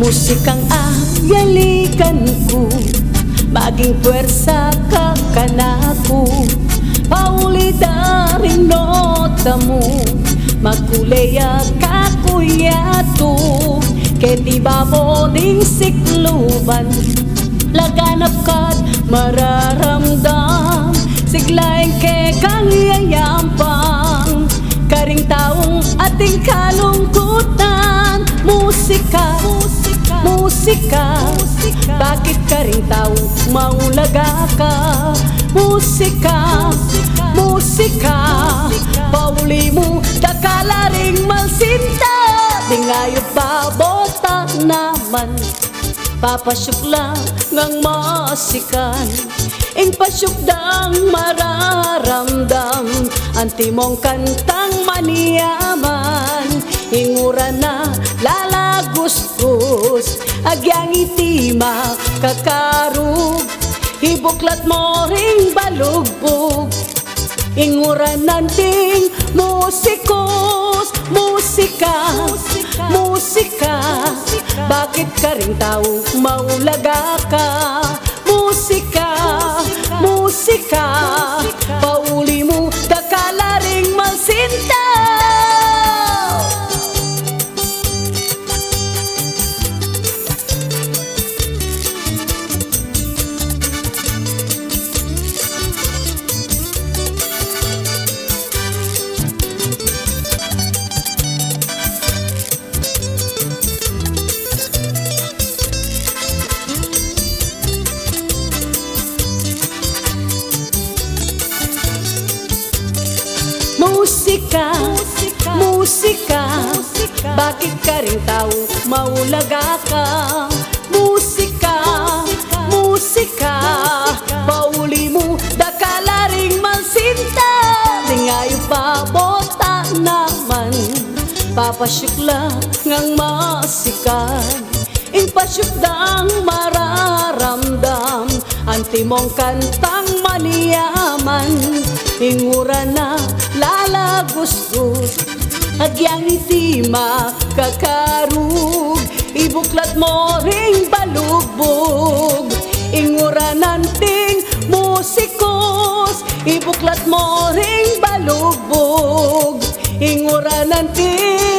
Musikang ayalikan ko, maging puwersa ka kanako. Paulida ring nota mo, magkuleya ka kuyato. Keti ba mo ding sikluban, laganap ka't mararamdam. Siglaing ke kang yayampang, karing taong ating kalungkutan. Musika, musika, bakit karing taong maulaga ka? Musika, musika, pauli mo dakalaring malsinta. Di ngayon babota naman, papasyok lang ngang masikan. Ing pasyukdang mararamdam, anti mong kantang maniyaman. Ingura na lalagustos, agyang itima kakarug. Ibuklat mo ring balugbog, ingura nanting musikos. Musika, musika, bakit ka ring tao maulaga ka? Musika, musika, pauli mo dakalaring malsinta. Musika, musika, bakit ka ring tao maulaga ka? Musika, musika, pauli mo dakalaring malsinta. Di ngayon pabota naman, papasyok lang ngang masikan. Ing pasyukdang mararamdam, anti mong kantang maniyaman. Ingura na lalagustos, agyang itima kakarug. Ibuklat mo ring balugbog, ingura nanting musikos. Ibuklat mo ring balugbog, ingura nanting